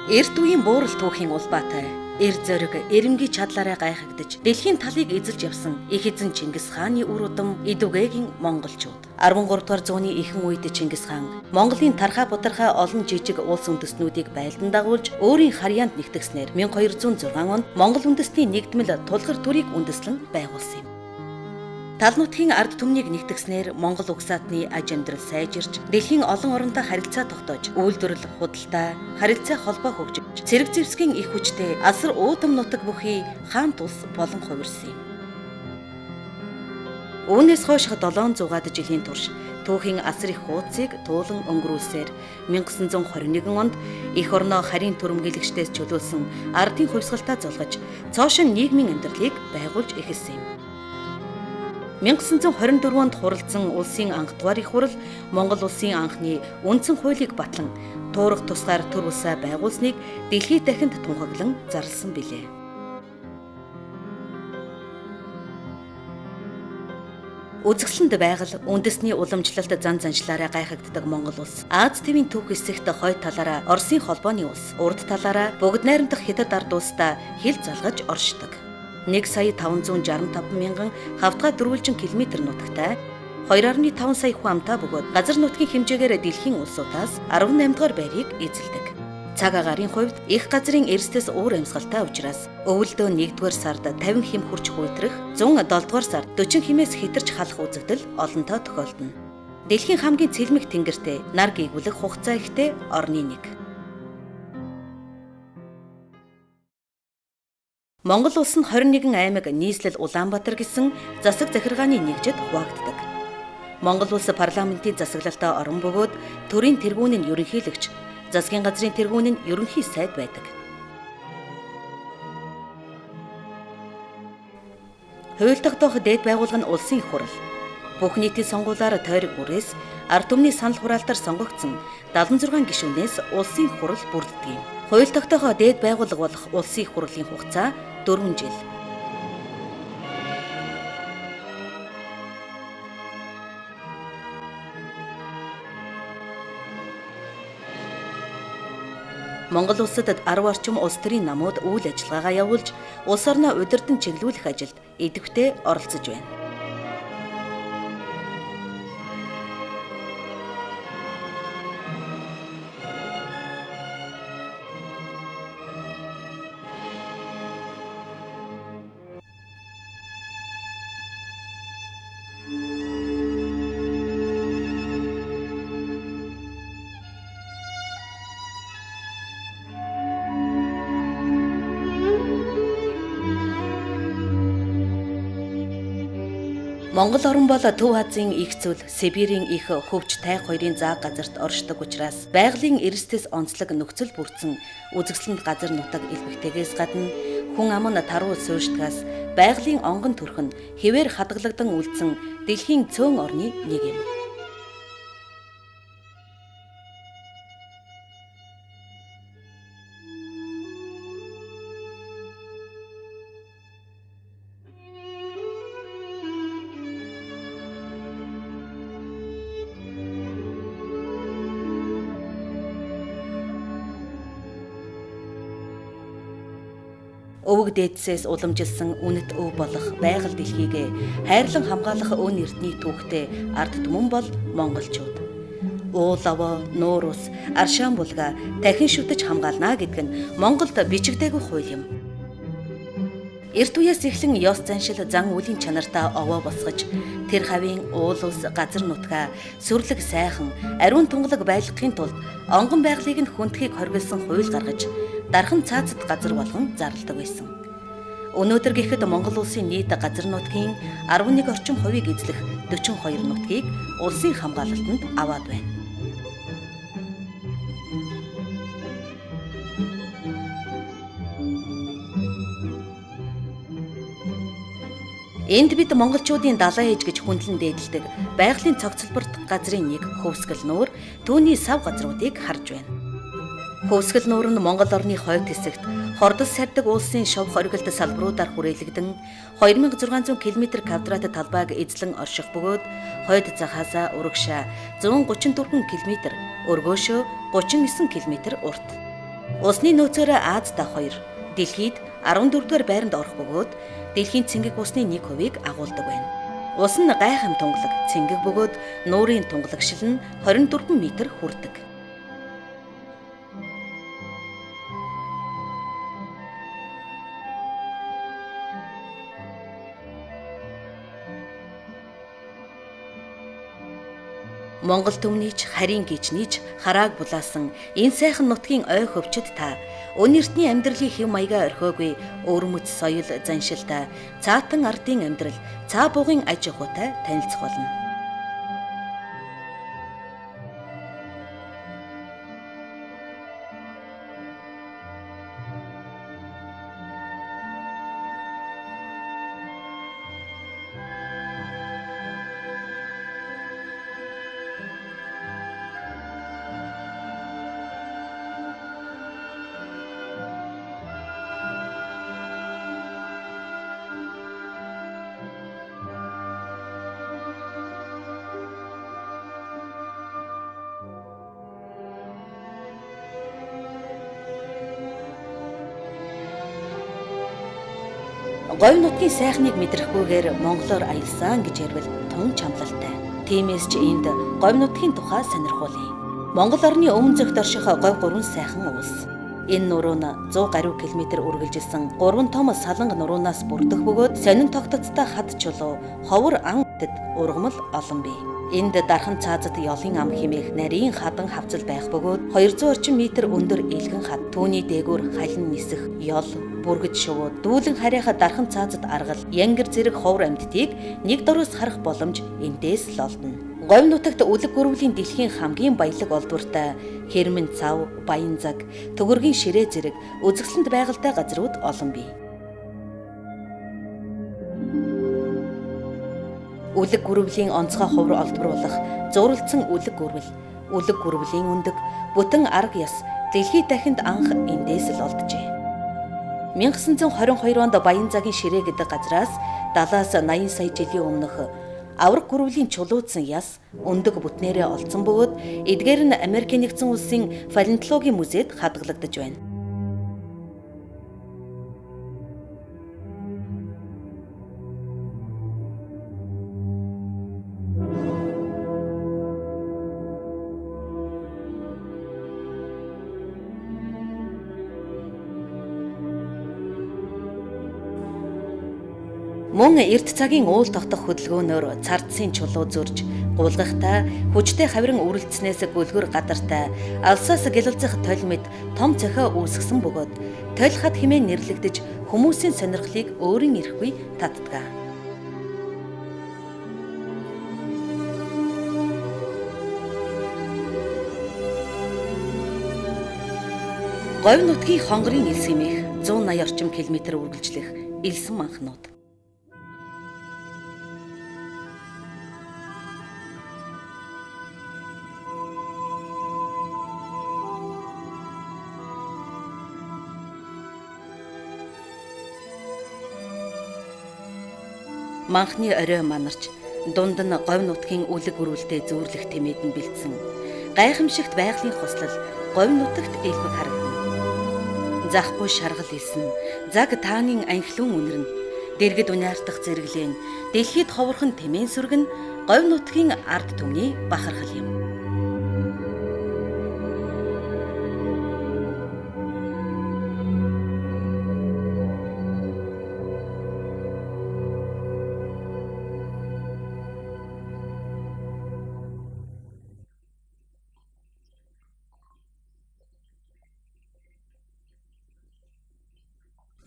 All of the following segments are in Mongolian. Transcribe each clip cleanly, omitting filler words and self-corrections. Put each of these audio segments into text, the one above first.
Эрт үеийн буурал түүхийн улбаатай эр зориг эрэмгийн чадлаараа гайхагдж дэлхийн талыг эзэлж явсан их эзэн Чингис хааны үр удам идүгээгийн монголчууд 13 дугаар зууны ихэнх үед Чингис хаан Монголын тархаа будархай олон жижиг улс үндэстнүүдийг байлдан дагуулж өөрийн харьяанд нэгтгэснээр 1206 онд Монгол үндэстний нэгдмэл тулгар төрийг үндэслэн байгуулсан юм. Тал нутгийн ард түмнийг нэгтгэснээр Монгол угсаатны аж амьдрал сайжирч, дэлхийн олон оронтой харилцаа тогтоож, үйлдвэрлэл, худалдаа, харилцаа холбоо хөгжиж, цэрэг зэвсгийн их хүчтэй асар уудам нутаг бүхий хаант улс болон хувирсан юм. Үүнээс хойш 700-аад жилийн турш түүхийн асар их хуудсыг туулан өнгөрүүлсээр 1921 онд эх орноо харийн түрэмгийлэгчдээс чөлөөлсөн ардын хувьсгалтаа золгож, цоошин нийгмийн амьдралыг байгуулж эхэлсэн юм. 1924 онд хуралдсан улсын анх дугаар их хурал Монгол улсын анхны үндсэн хуулийг батлан туурах тусгаар төр улсаа байгуулсныг дэлхийд дахинд тунхаглан зарласан билээ. Үзэсгэлэнт байгаль үндэсний уламжлалт зан заншлаараа гайхагддаг Монгол улс Аз тивийн түүх хэсэгт хойд талаараа Оросын холбооны улс, урд талаараа бүгд найрамдах Хятад ард улстай хил залгаж оршдог. 1,565 мянган хавтгай дөрвөлжин километр нутагтай 2,5 сая хүн амтай бөгөөд газар нутгийн хэмжээгээр дэлхийн улсуудаас 18 дугаар байрыг эзэлдэг. Цаг агарын хувьд их газрын эрсдэс уур амьсгалтай учраас өвөлдөө 1-р сард 50 хэм хүрч хүйтрэх, 107-р сард 40 хэмээс хэтэрч халах үзэгдэл олонтоо тохиолдно. Дэлхийн хамгийн цэлмэг тэнгэртэй нар гээгүүлэх хугацаа ихтэй орны нэг. Монгол улс нь 21 аймаг нийслэл Улаанбаатар гэсэн засаг захиргааны нэгжид хуваагддаг. Монгол улс парламентын засаглалтаа орон бөгөөд төрийн тэргүүн нь ерөнхийлөгч, засгийн газрын тэргүүн нь ерөнхий сайд байдаг. Хууль тогтоох дээд байгууллага нь улсын их хурал. Бүх нийтийн сонгуулиар тойрог бүрээс ард түмний санал хураалтаар сонгогдсон 76 гишүүнээс улсын их хурал бүрддэг юм. Хууль тогтоох дээд байгууллага болох улсын их хурлын хугацаа 4 жил. Монгол улсад 10 орчим улс төрийн намууд үйл ажиллагаагаа явуулж, улс орноо удирдан чиглүүлэх ажилд идэвхтэй оролцож байна. Монгол орн бол Төв Азийн их зүйл, Сибирийн их хөвч тайх хоёрын зааг газарт оршдог учраас байгалийн эрсдэс онцлог нөхцөл бүрдсэн үзэсгэлэнт газар нутаг элбэгтэйгээс гадна хүн ам нь таруу суурьшдгаас байгалийн онгон төрх нь хэвээр хадгалагдсан үлдсэн дэлхийн цөөн орны нэг юм. Өвөг дээдсээс уламжилсан үнэт өв болох байгаль дэлхийг хайрлан хамгаалах өн эрдний түүхтэй ард түмэн бол монголчууд. Уулаваа, нуур ус, аршаан булга дахин шүтэж хамгаална гэдэг нь Монголд бичигдээгүй хууль юм. Эрт үеэс эхлэн ёс заншил зан үлийн чанартаа овоо босгож, тэр хавийн уул ус, газар нутгаа сүрлэг сайхан, ариун тунгалаг байлгахын тулд онгон байгалыг нь хүндхийг хоригдсан хууль гаргаж, дархан цаацад газар болгон зарладаг байсан. Өнөөдөр гэхэд Монгол улсын нийт газар нутгийн 11 орчим хувийг эзлэх 42 нутгийг улсын хамгаалалтанд аваад байна. Энд бид монголчуудын далай ээж гэж хүндлэн дээдэлдэг байгалийн цогцлборт газрын нэг хөвсгөл нуур түүний сав газруудыг харж байна. Хөвсгөл нуур нь Монгол орны хойд хэсэгт хордос сардаг улсын шов хориглолт салбаруудаар хүрээлэгдэн 2600 км² талбайг эзлэн орших бөгөөд хойд захаасаа урагшаа 134 км, өргөөшөө 39 км урт. Усны нөөцөөрөө Азда 2, дэлхийд 14-р байранд орох бөгөөд дэлхийн цэнгэг усны 1%-ийг агуулдаг байна. Ус нь гайхам тунгалаг цэнгэг бөгөөд нуурын тунгалагшил нь 24 м хүрдэг. Монгол төмнийч харийн гижнийч харааг булаасан энэ сайхан нутгийн ой хөвчөд та өн эртний амьдралын хэв маягаа орхиогүй өвөрмөц соёл заншилтай цаатан ардын амьдрал цаа бугын аж ахуйтай танилцах болно. Говь нутгийн сайхныг мэдрэхгүйгээр монголоор аялсан гэж ярил тун чамлалтай. Тиймээс ч энд говь нутгийн тухай сонирхуулъя. Монгол орны өмнө зөвхт орших говь 3 сайхан улс. Энэ нуруу нь 100 гаруй километр үргэлжилсэн 3 том саланг нуруунаас бүрдэх бөгөөд сонин тогтцтой хад чулуу, ховор ан гэд ургамал олон бий. Энд дархан цаазат ёлын ам хэмээх нарийн хадан хавцал байх бөгөөд 200 орчим метр өндөр илгэн хад, түүний дээгүүр халин нисэх ёл, бүргэж шувууд, дүүлэн харийнхаа дархан цаазат аргал, янгэр зэрэг ховор амьтдыг нэг дөрөөс харах боломж эндээс л олдно. Говь нутагт үлэг гөрвлийн дэлхийн хамгийн баялаг олдвартай Хэрмэн цав, Баянзаг, Төгөргийн ширээ зэрэг үзэсгэлэнт байгальтай газрууд олон бий. Үлэг гөрвлийн онцгой ховор олдвруулах зуралдсан үлэг гөрвлийн өндөг, бүтэн арга яс дэлхийд дахинд анх эндээс л олджээ. 1922 онд Баянзагийн ширээ гэдэг газраас 70-80 сая жилийн өмнөх авраг гөрвлийн чулуудсан яс өндөг бүтнээрээ олдсон бөгөөд эдгээр нь Америк нэгдсэн улсын палеонтологийн музейд хадгалагдаж байна. Мөн эрт цагийн уул тогтох хөдөлгөөнөөр цардсын чулуу зурж, гулгахтай, хүчтэй хавиран үрэлцснээс гөлгөр гадартай, алсаас гэлэлцэх толь мэд том цохио үүсгэсэн бөгөөд толь хад хэмээн нэрлэгдэж хүмүүсийн сонирхлыг өөрийн ирэхгүй татдаг. Говь нутгийн хонгорын элс хэмээх 180 орчим километр үргэлжлэх элсэн манхнууд. Манхны орой манарч, дунд нь говь нутгийн үлэг гөрвөлтэй зүүрлэх тэмээд нь бэлдсэн. Гайхамшигт байгалийн хослол говь нутагт элбэг харагдана. Захгүй шаргал илсэн, заг таанын анхлуун үнэрнэ, дэргэд униартах зэрэглэн, дэлхийд ховорхон тэмээн сүргэн говь нутгийн ард түмний бахархал юм.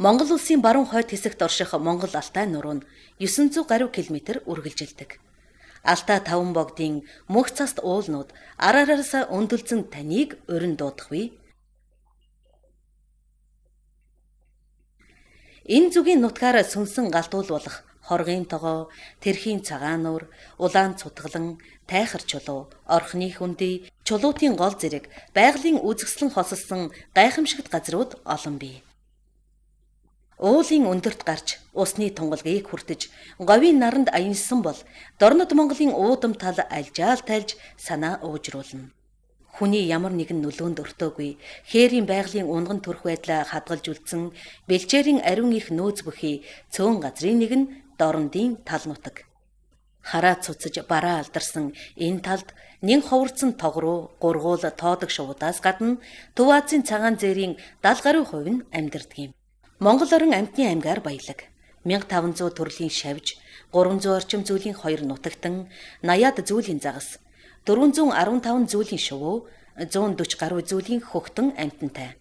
Монгол улсын баруун хойд хэсэгт орших Монгол Алтай нуруу нь 900 гаруй километр үргэлжилдэг. Алтай таван богдын мөнх цаст уулнууд араараас өндөлзөн таныг өрн дуудах вэ? Энэ зүгийн нутгаар сүнсэн галтуулбалах хоргийн тогоо, тэрхийн цагаан нуур, улаан цутгалан, тайхар чулуу, орхны хүндий, чулуутын гол зэрэг байгалийн үзэсгэлэн хосолсон гайхамшигт газрууд олон бий. Уулын өндөрт гарч усны тунгалгийг хүртэж говийн наранд аянсан бол Дорнод Монголын уудам тал альжаал тайлж санаа уужруулна. Хүний ямар нэгэн нөлөөнд өртөөгүй хээрийн байгалийн унган төрх байдлаа хадгалж үлдсэн бэлчээрийн ариун их нөөц бүхий цөөн газрын нэг нь дорндын тал нутаг. Хараа цуцаж бараа алдарсан энэ талд нэн ховорцсон тогруу, гургуул тоодог шуудаас гадна Төв Азийн цагаан зээрийн 70% нь амьдардаг юм. Монгол орон амьтны аймгаар баялаг. 1500 төрлийн шавж, 300 орчим зүйлийн 2 нутагтан, 80-ад зүйлийн загас, 415 зүйлийн шувуу, 140 гаруй зүйлийн хөхтөн амьтантай.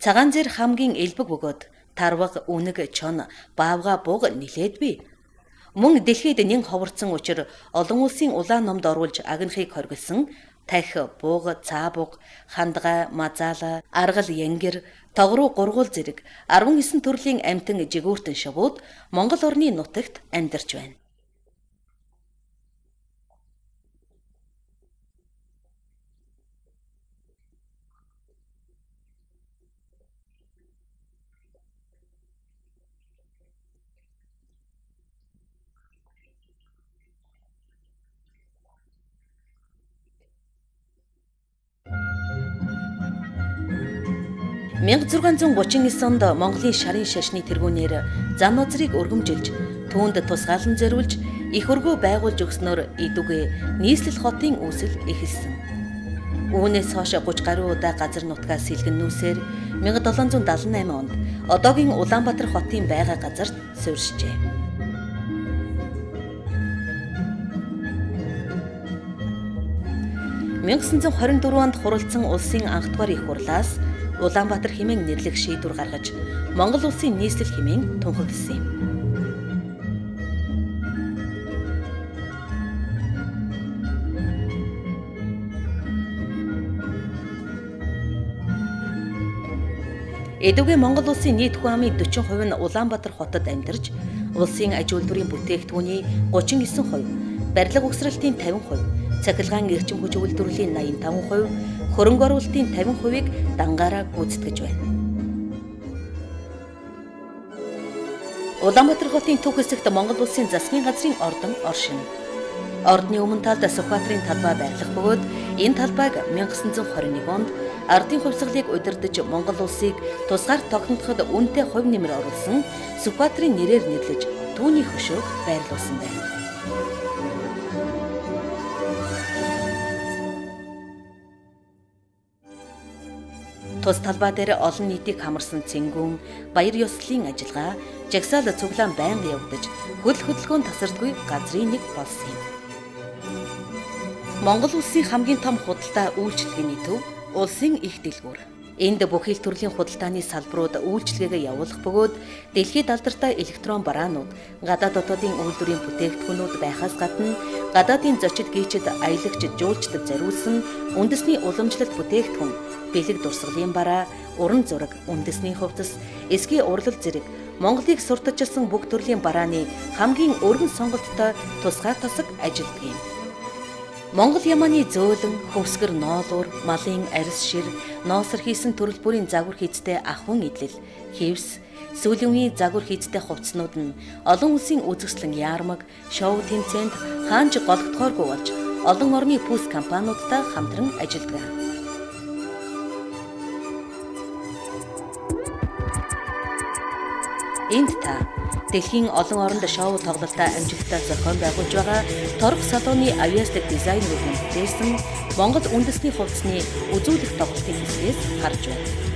Цагаан зэр хамгийн элбэг бөгөөд тарваг, үнэг, чон, баавга буг нилээд бий. Мөн дэлхийд нэн ховорцсон учир олон улсын улаан номд оруулж агнахыг хоригдсон тахи, бууг, цаабуг, хандгай, мазаала, аргал, янгэр, тогруу, гургуул зэрэг 19 төрлийн амьтан жигүүртэн шавууд Монгол орны нутагт амьдарч байна. Мянга 639 онд Монголын шарын шашны тэргүүнээр зан узрыг өргөмжилж, түүнд тусгаалan зориулж, их өргөө байгуулж өгснөөр идүгэ нийслэл хотын үүсэл эхэлсэн. Үүнээс хойш 30 гаруй удаа газар нутгаас сэлгэннүүсээр 1778 онд одоогийн Улаанбаатар хотын байга газарт суурьшжээ. (1924 онд хуралдсан улсын анх дугаар их хурлаас Улаанбаатар хэмээн нэрлэх шийдвэр гаргаж Монгол улсын нийслэл хэмээн тунхагласан юм. Эдүгэ Монгол улсын нийт хүн амын 40% нь Улаанбаатар хотод амьдарч, улсын аж үйлдвэрийн бүтээгдэхүүний 39%, барилга угсралтын 50%, цахилгаан эрчим хүч үйлдвэрлэлийн 85%, хөрөнгө оруулалтын 50%-ийг дангаараа гүйцэтгэж байна. Улаанбаатар хотын төв хэсэгт Монгол улсын засгийн газрын ордон оршино. Ордны өмнө талд Сүхбаатарын талбай байрлах бөгөөд энэ талбайг 1921 онд ардын хувьсгалыг удирдах Монгол улсыг тусгаар тогтноход үнэтэй хувь нэмэр оруулсан Сүхбаатарын нэрээр нэрлэж түүний хөшөөг байрлуулсан байна. Тус талбай дээр олон нийтийг хамарсан цэнгүүн, баяр ёслолын ажиллагаа, жагсаал цуглаан байнга явагдаж, хөл хөдөлгөөн тасардгүй газрын нэг болсон юм. Монгол улсын хамгийн том худалдаа үйлчилгээний төв улсын их дэлгүүр. Энд бүхий л төрлийн худалдааны салбарууд үйлчилгээгээ явуулах бөгөөд дэлхийд алдартай электрон бараанууд, гадаад дотоодын үйлдвэрийн бүтээгдэхүүнүүд байхаас гадна гадаадын зочид гүйчэд аялагч жуулчдад зориулсан үндэсний уламжлалт бүтээгдэхүүн, бэлэг дурсгалын бараа, уран зураг, үндэсний хувцас, эсгий урлал зэрэг Монголыг сурталчилсан бүх төрлийн барааны хамгийн өргөн сонголттой тусгай тасаг ажилтдаг юм. Монгол ямааны зөөлөн, хөвсгөр ноолуур, малын арьс шир, ноосор хийсэн төрөл бүрийн загвар хийцтэй ахван идэл, хевс, сүүлийн үеийн загвар хийцтэй хувцснууд нь олон улсын үзэсгэлэн яармаг, шоу тэмцээнд хаанч голөгдохооргүй болж олон орны пүүс компаниудтай хамтран ажилладаг. Энд та дэлхийн олон оронд шоу тоглолтоо амжилттай зохион байгуулж байгаа торг салууны авьяаслаг дизайнеруудын бүтээсэн Монгол үндэсний хувцсны үзүүлэх тоглолтын хэсгээс харж байна.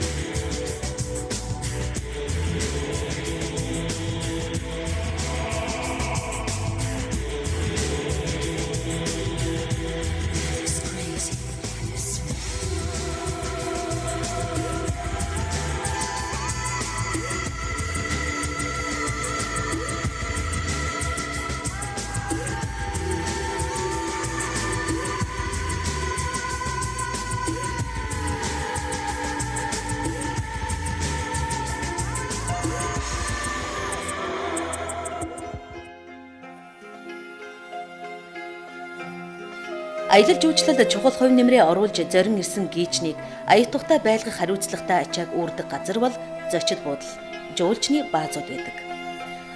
Аялал жуулчлалд чухал хувь нэмрээ оруулж зорин ирсэн гийчнийг аяд тухтай байлгах хариуцлагатай ачааг үүрдэг газар бол зочид буудал, жуулчны баазууд байдаг.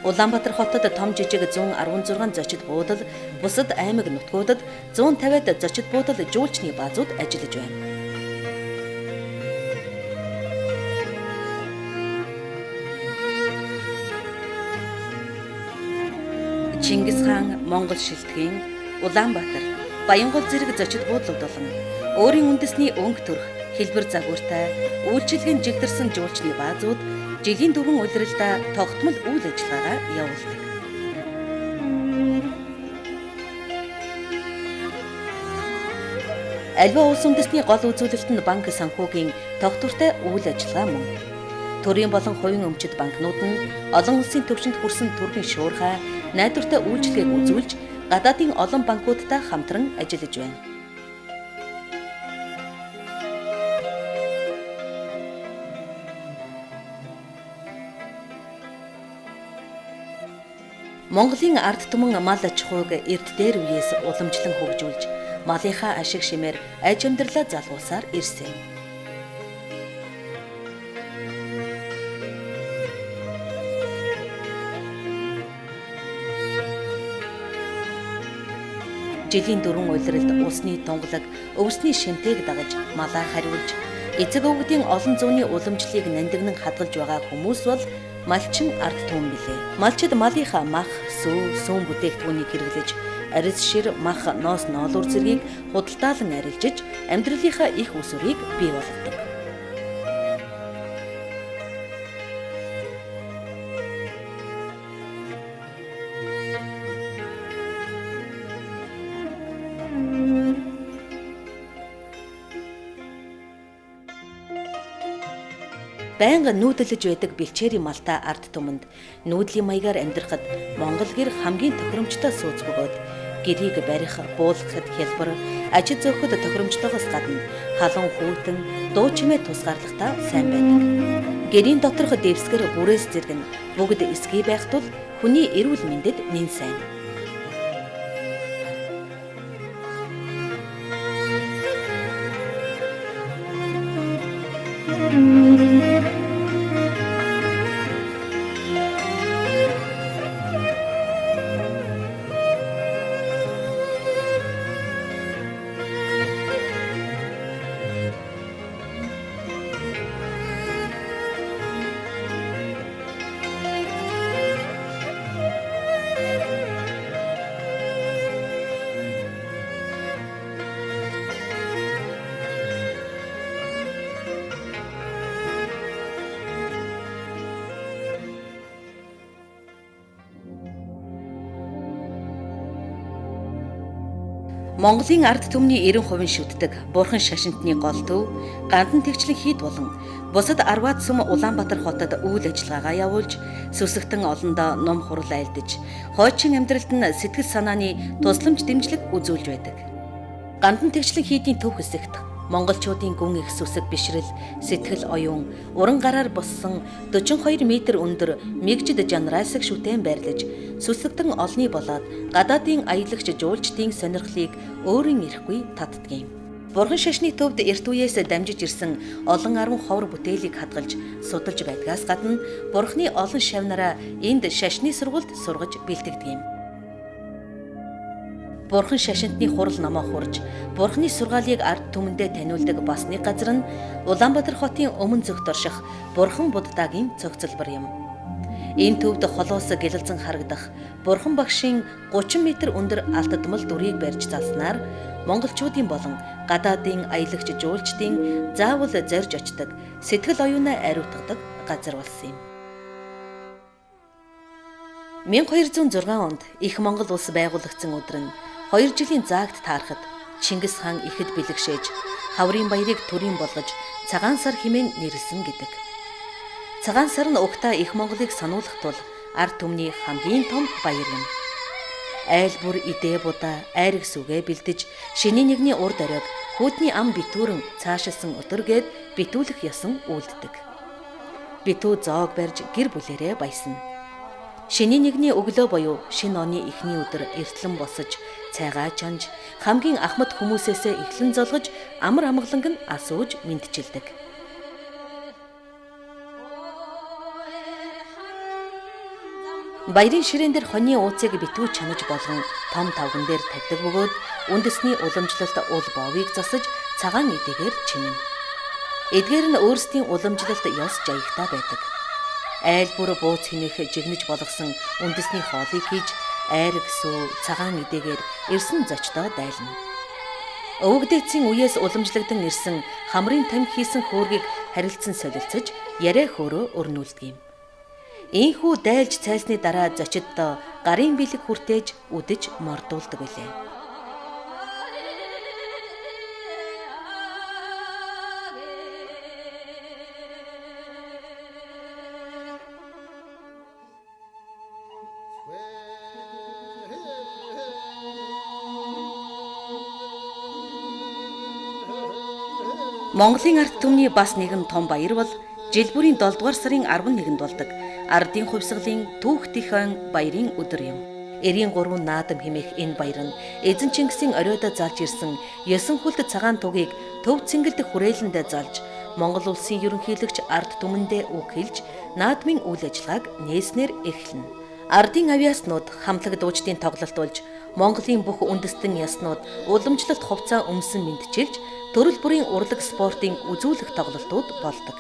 Улаанбаатар хотод том жижиг 116 зочид буудал, бусад аймаг нутгуудад 150-д зочид буудал жуулчны баазууд ажиллаж байна. Чингис хаан Монгол шилтгэн Улаанбаатар, Баянгол зэрэг зочид буудлууд болон өөрийн үндэсний өнгө төрх, хэлбэр загвартай, үйлчилгээнд жигдэрсэн жуулчны баазууд жилийн дөрвөн улиралдаа тогтмол үйл ажиллагаагаа явуулдаг. Аливаа улс үндэстний гол үзүүлэлтэнд банк санхүүгийн тогтвортой үйл ажиллагаа мөн. Төрийн болон хувийн өмчит банкнууд нь олон улсын төвчөнд хүрсэн төрийн шуурхай, найдвартай үйлчлэгийг үзүүлж, гадаадын олон банкудтай хамтран ажиллаж байна. Монголын ард түмэн мал аж ахуйг эрт дээр үеэс уламжлан хөгжүүлж, малынхаа ашиг шимээр аж амьдралаа залгуусаар ирсэн. Жилийн дөрвөн улиралд усны тунгалаг, өвсний шимтэйг дагаж малаа хариулж, эцэг өвгдийн олон зууны уламжлалыг нандинан хадгалж байгаа хүмүүс бол малчин ард түмэн билээ. Малчид малынхаа мах, сүүн бүтээгдэхүүнийг хэрэглэж, арьс шир, мах, ноос ноолуур зэргийг худалдаалан арилжиж, амьдралынхаа их усүрийг бий болгодог. Байнга нүүдэлж байдаг бэлчээрийн малтай ард түмэнд нүүдлийн маягаар амьдрахад Монгол гэр хамгийн тохиромжтой сууц бөгөөд гэрийг барих, буулгахад хялбар, ажил зөөхөд тохиромжтойгоос гадна халуун хүйтэн, дуу чимээ тусгаарлахтаа сайн байдаг. Гэрийн доторх дэвсгэр, бүрээс зэрэг нь бүгд эсгий байх тул хүний эрүүл мэндэд нэн сайн. Монголын ард түмний 90% шүтдэг Бурхан шашинтны гол төв, гандан тэгчлэн хийд болон бусад арваад сүм Улаанбаатар хотод үйл ажиллагаагаа явуулж, сүсэгтэн олондоо ном хурал айлдаж, хойчин амьдралд нь сэтгэл санааны тусламж дэмжлэг үзүүлж байдаг. Гандан тэгчлэн хийдийн төв хэсэгт монголчуудын гүн их сүсэг бишрэл, сэтгэл оюун, уран гараар боссон 42 м өндөр мэгжид жанраасаг шүтэн байрлаж, сүсэгтэн олны болоод гадаадын аялагч жуулчдын сонирхлыг өөрийн ирэхгүй татдгийн. Бурхан шашны төвд эрт үеэс дамжиж ирсэн олон 10 ховор бүтээлийг хадгалж, судалж байдгаас гадна Бурханы олон шавнараа энд шашны сургалт сургаж бэлтгэдэг юм. Бурхан шашинтны хурал номоо хурж, Бурханы сургаалыг ард түмэндээ таниулдаг бас нэг газар нь Улаанбаатар хотын өмнө зүгт орших Бурхан буддаагийн цогцлбор юм. Энэ төвд холоос гэлэлзэн харагдах Бурхан багшийн 30 м өндөр алтадмал дүрийг барьж залснаар монголчуудын болон гадаадын аялагч жуулчдын заавал зорж очдог, сэтгэл оюунаа ариутгадаг газар болсон юм. 1206 онд их Монгол улс байгуулагдсан өдөр нь 2 жилийн заагт таарахад Чингис хаан ихэд бэлэгшээж хаврын баярыг төрийн болгож цагаан сар хэмээн нэрлсэн гэдэг. Цагаан сар нь угтаа их Монголыг сануулгах тул ард түмний хамгийн том баяр юм. Айл бүр идэ будаа айраг сүгэ бэлдэж шинийн нэгний урд оройг хүүдний ам битүүрэн цаашилсан өдөр гээд битүүлэх ёсон үйлддэг. Битүү зоог барьж гэр бүлэрээ баясна. Шинийн нэгний өглөө буюу шинэ оны эхний өдөр эртлэн босож, цайгаа чанж, хамгийн ахмад хүмүүсээсээ эхлэн золгож, амар амгаланг нь асууж мэдчилдэг. Баярын ширээн дээр хоньны ууцыг битүү чанаж болгон том тавган дээр тавьдаг бөгөөд үндэсний уламжлалт ул боовыг засаж цагаан эдэгээр чинэн. Эдгээр нь өөрсдийн уламжлалт ёс жаягтай байдаг. Айл бүр бууц хинэх жигнэж болгосон үндэсний хоолыг хийж айраг сүү цагаан эдэгээр ирсэн зочдоо дайлна. Өвгдээцийн үеэс уламжлагдан ирсэн хамрын тамхи хийсэн хөөргийг харилцан солилцож яриа хөөрөө өрнүүлдэг юм. Ийхүү дайлж цайсны дараа зочиддоо гарын бэлэг хүртээж үдэж мордуулдаг билээ. Монголын ард түмний бас нэгэн том баяр бол жил бүрийн 7 дугаар сарын 11-нд болдог ардын хувьсгалын түүх дихэн баярын өдөр юм. 93 наадам хэмээх энэ баяр нь эзэн Чингисийн оройдоо залж ирсэн 9 хүлд цагаан тугийг төв цэнгэлд хүрээлэндээ залж Монгол улсын ерөнхийлөгч ард түмэндээ үг хэлж наадмын үйл ажиллагааг нээснээр эхэлнэ. Ардын авиаснууд хамтлаг дуучдын тоглолт болж Монголын бүх үндэстэн яснууд уламжлалт хувцас өмсөн мэдчилж төрөл бүрийн урлаг спортын үзүүлэх тоглолтууд болдог.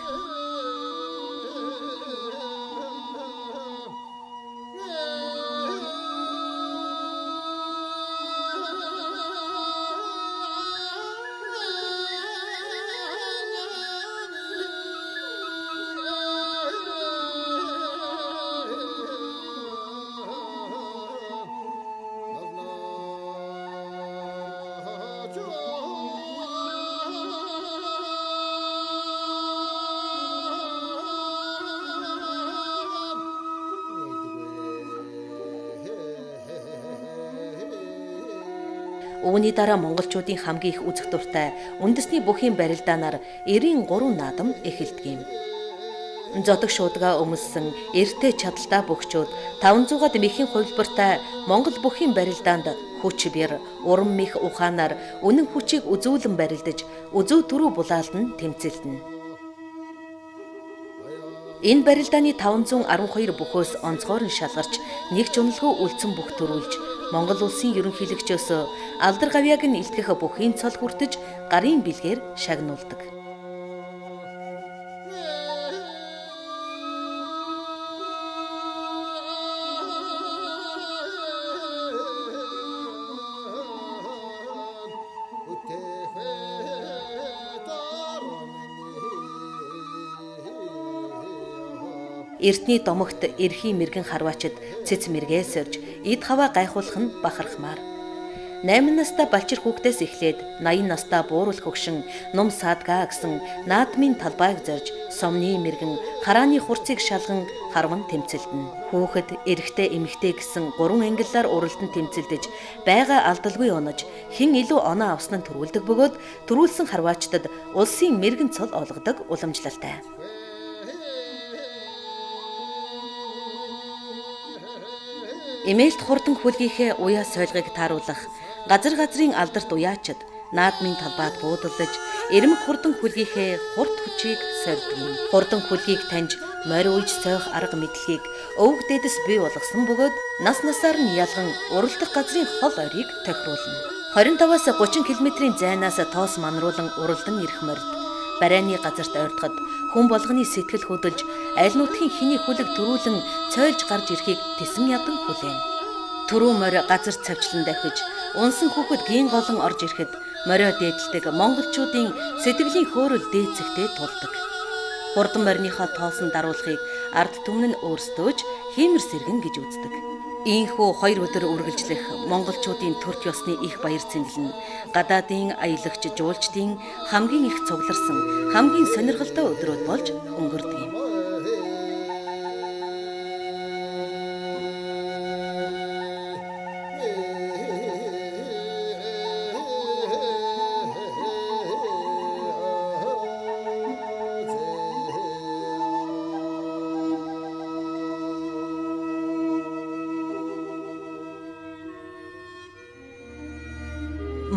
Үүний дараа монголчуудын хамгийн их үзэх дуртай үндэсний бүхийн барилдаанаар 93 наадам эхэлдэг юм. Зодог шуудгаа өмссөн эртээ чадaltaа бөхчүүд 500-аад мэхийн хувилбартай Монгол бүхийн барилдаанд хүч бэр, уран мэх ухаанаар үнэн хүчийг үзүүлэн барилдаж, үзүү төрүү булаалн тэмцэлдэнэ. Энэ барилдааны 512 бүхөөс онцгойрон шалгарч нэг чуналгүй үлдсэн бүх төрүүлж Монгол улсын ерөнхийлөгчөөс алдар гавьяаг нь илтгэх бүхийн цол хүртэж гарын бэлгээр шагнуулдаг. Эртний домогт эрхий мэргэн харваачид цэц мэргээ сорж эд хаваа гайхуулах нь бахархмаар. 8 настай балчир хүүхдээс эхлээд 80 настай бууруулах хөгшин ном саадгаа гэсэн наадмын талбайг зорж сомны мэргэн харааны хурцыг шалган харван тэмцэлдэнэ. Хүүхэд эрэгтэй эмэгтэй гэсэн 3 ангиллаар уралдан тэмцэлдэж байгаа алдалгүй онож хэн илүү оноо авсан нь төрүүлдэг бөгөөд төрүүлсэн харваачдад улсын мэргэн цол олгодог уламжлалтай. Эмээлт хурдан хүлгийнхээ уяа сойлгыг тааруулах газрын алдарт уяачид наадмын талбайд буудалж эрмэг хурдан хүлгийнхээ хурд хүчийг сольдог юм. Хурдан хүлгийг таньж морь ууж сойх арга мэдлэгийг өвөг дээдэс бий болгосон бөгөөд нас насаар нь ялган уралдах газрын хол ойрыг тохируулна. 25-аас 30 км-ийн зайнаас тоос манруулан уралдан ирэх морьд барайны газарт ойртоход хүн болгоны сэтгэл хөдлөж аль нутгийн хэний хүлэг төрүүлэн цойлж гарч ирэхийг тэсэн ядан хүлээн. Төрөө морь газар цавчлан дахиж унсан хүүхэд гин голон орж ирэхэд морио дээдэлдэг монголчуудын сэтгэлийн хөөрөл дээцэгтэй тулдаг. Хурдан морьныхоо тоосон даруулахыг ард түмэн нь өөрсдөөж хиймэр сэргэн гэж үздэг. Ийхүү 2 өдөр үргэлжлэх монголчуудын төрч ёсны их баяр цэнгэлэн гадаадын аялагч жуулчдын хамгийн их цугларсан хамгийн сонирхолтой өдрүүд болж өнгөрдөг юм.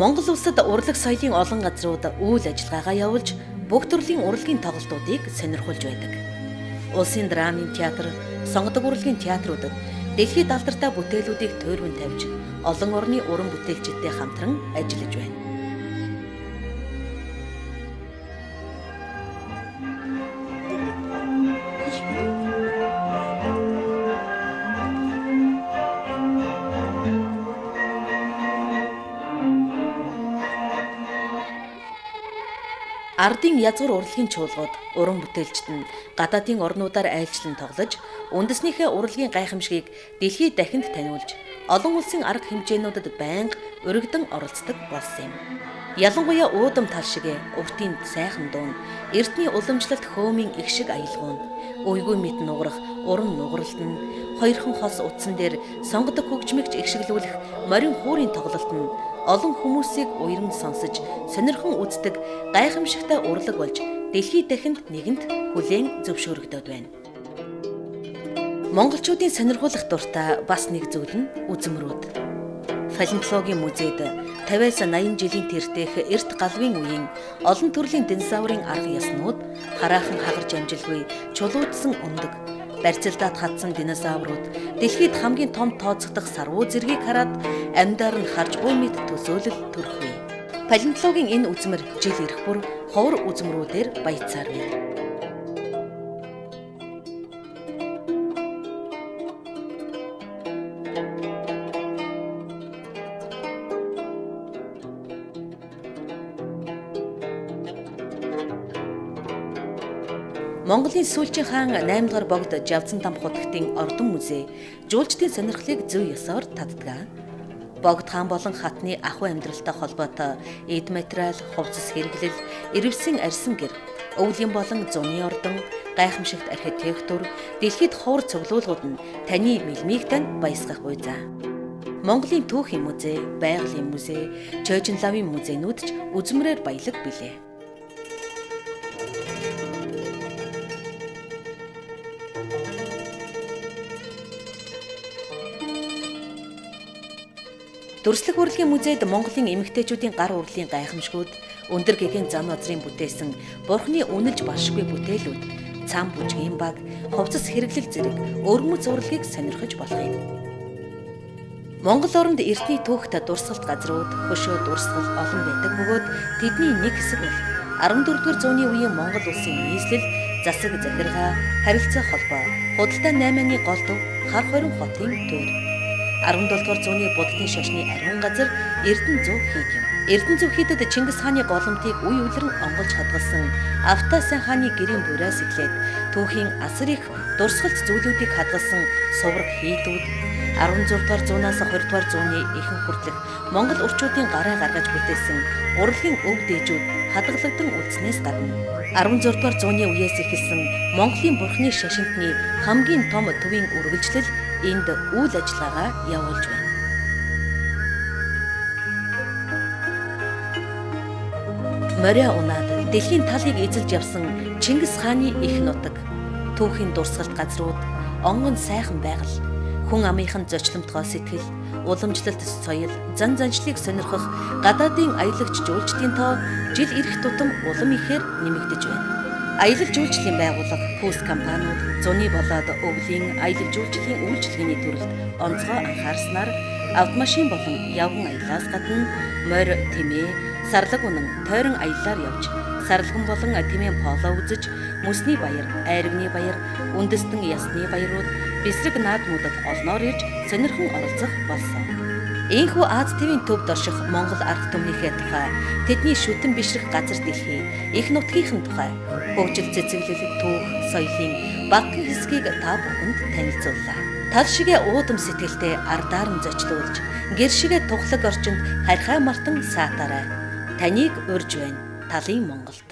Монгол улсад урлаг соёлын олон газрууд үйл ажиллагаагаа явуулж бүх төрлийн урлагийн тоглолтуудыг сонирхолж байдаг. Улсын драмын театр, сонгодог урлагийн театруудад Дэлхийд алдартай бүтээлүүдийг туйрвэн тавьж, олон орны уран бүтээлчидтэй хамтран ажиллаж байна. Ардын язгуур урлагийн чуулгууд уран бүтээлчд нь гадаадын орнуудаар айлчлан тоглож, үндэснийхээ урлагийн гайхамшигыг дэлхийд дахинд таниулж, олон улсын арга хэмжээнүүдэд байнга өргөдөн оролцдог болсон юм. Ялангуяа уудам тал шиг уртын сайхан дуун, эртний уламжлалт хөөмийн их шиг аялгуун, үйгүй мэт нугарах уран нугаралт нь, хоёрхан хос утсан дээр сонгодог хөгжмөгч игшгэлүүлэх морин хуурын тоглолт нь олон хүмүүсийг уяран сонсож, сонирхон үздэг гайхамшигтай урлаг болж дэлхийд дахинд нэгэнт хүлээн зөвшөөрөгдөд байна. Монголчуудын сонирхуулах дуртай бас нэг зүйл нь үзмрүүд. Палеонтологийн музейд 50-80 жилийн тэртех эрт галвын үеийн олон төрлийн динозаврын арга ёснууд, хараахан хагарч амжилгүй чулуудсан өндөг, барьцалдаад хатсан динозаврууд, дэлхийд хамгийн том тооцогдох сарвуу зэргийг хараад амьдаар нь харж буй мэт төсөөлөл төрөхвэ. Палеонтологийн энэ үзмэр жил ирэх бүр ховор үзмрүүдээр баяцаар байна. Монголын сүүлчийн хаан 8 дугаар богд Жавцан там хутагтын ордон музей жуулчдын сонирхлыг зөв ёсоор татдаг. Богд хаан болон хатны ахуй амьдралтай холбоотой эд материал, хувцас хэрэглэл, ирвэсийн арьсан гэр, өвлийн болон зуны ордон, гайхамшигт архитектур, дэлхийд ховор цуглуулгууд нь таны мэлмийг тань баясгахгүй заа. Монголын түүхийн музей, байгалийн музей, чойжин лавын музейнууд ч үзмрээр баялаг билээ. Дүрслэх урлагийн музейд Монголын эмэгтэйчүүдийн гар урлын гайхамшгууд, өндөр гэгээн зам азрын бүтээсэн бурхны үнэлж баршгүй бүтээлүүд, цам бүжгийн баг, хувцас хэрэглэл зэрэг өргөмөц урлагийг сонирхож болох юм. Монгол оронд эртний түүхт дурсгалт газрууд, хөшөө дурсгал олон байдаг бөгөөд тэдний нэг хэсэг бол 14-р зууны үеийн Монгол улсын нийслэл, засаг захиргаа, харилцаа холбоо, худалдаа 8-ны гол төв, хар хорин хотын төр. 17-р зууны буддын шашны ариун газар Эрдэнэзүү хийд юм. Эрдэнэзүү хийдэд Чингис хааны голомтыг үе үлрэн онголж хадгалсан Автай сайн хааны гэрийн бураас эхлээд түүхийн асар их дурсгалт зүйлүүдийг хадгалсан сувраг хийдүүд 16-р зуунаас 20-р зууны ихэнх хүртэлх Монгол урчуудын гараа гаргаж бүтээсэн урлагийн өв дээжүүд хадгалагдсан үлдснээс гадна 16-р зууны үеэс эхэлсэн Монголын бурхны шашинтны хамгийн том төвийн үргэлжлэл энд үйл ажиллагаагаа явуулж байна. Моря унаад дэлхийн талыг эзэлж явсан Чингис хааны их нутаг, түүхийн дурсгалт газрууд, онгон сайхан байгаль, хүн амынхан зочломтгой сэтгэл, уламжлалт соёл, зан заншлыг сонирхох гадаадын аялагч жуулчдын тоо жил ирэх тутам улам ихээр нэмэгдэж байна. Аялал жуулчлалын байгууллага, пүүс компаниуд, зуны болоод өвлийн аялал жуулчлалын үйлчилгээний төрөлд онцгой анхаарснаар автомашин болон явган аяллаас гадна морь, тэмээ, сарлаг унан тойрон аяллаар явж, сарлаган болон тэмээ поло үзэж, мөсний баяр, айрагны баяр, үндэстэн ясны баярууд, бисрэг наадмуудад олноор ирж сонирхон оролцох болсон. Ийхүү Аз твийн төвд орших Монгол арга түмнийхээ тухай, тэдний шүтэн бишрэх газар дэлхий, их нутгийнхын тухай, хөгжил цэцэглэл, түүх, соёлын багахан хэсгийг та бүхэнд танилцууллаа. Тал шигэ уудам сэтгэлтэй ардаар нь зочлуулж, гэр шигэ тухлаг орчинд харьхаа мартан саатаарай. Таныг урьж байна. Талын Монголд.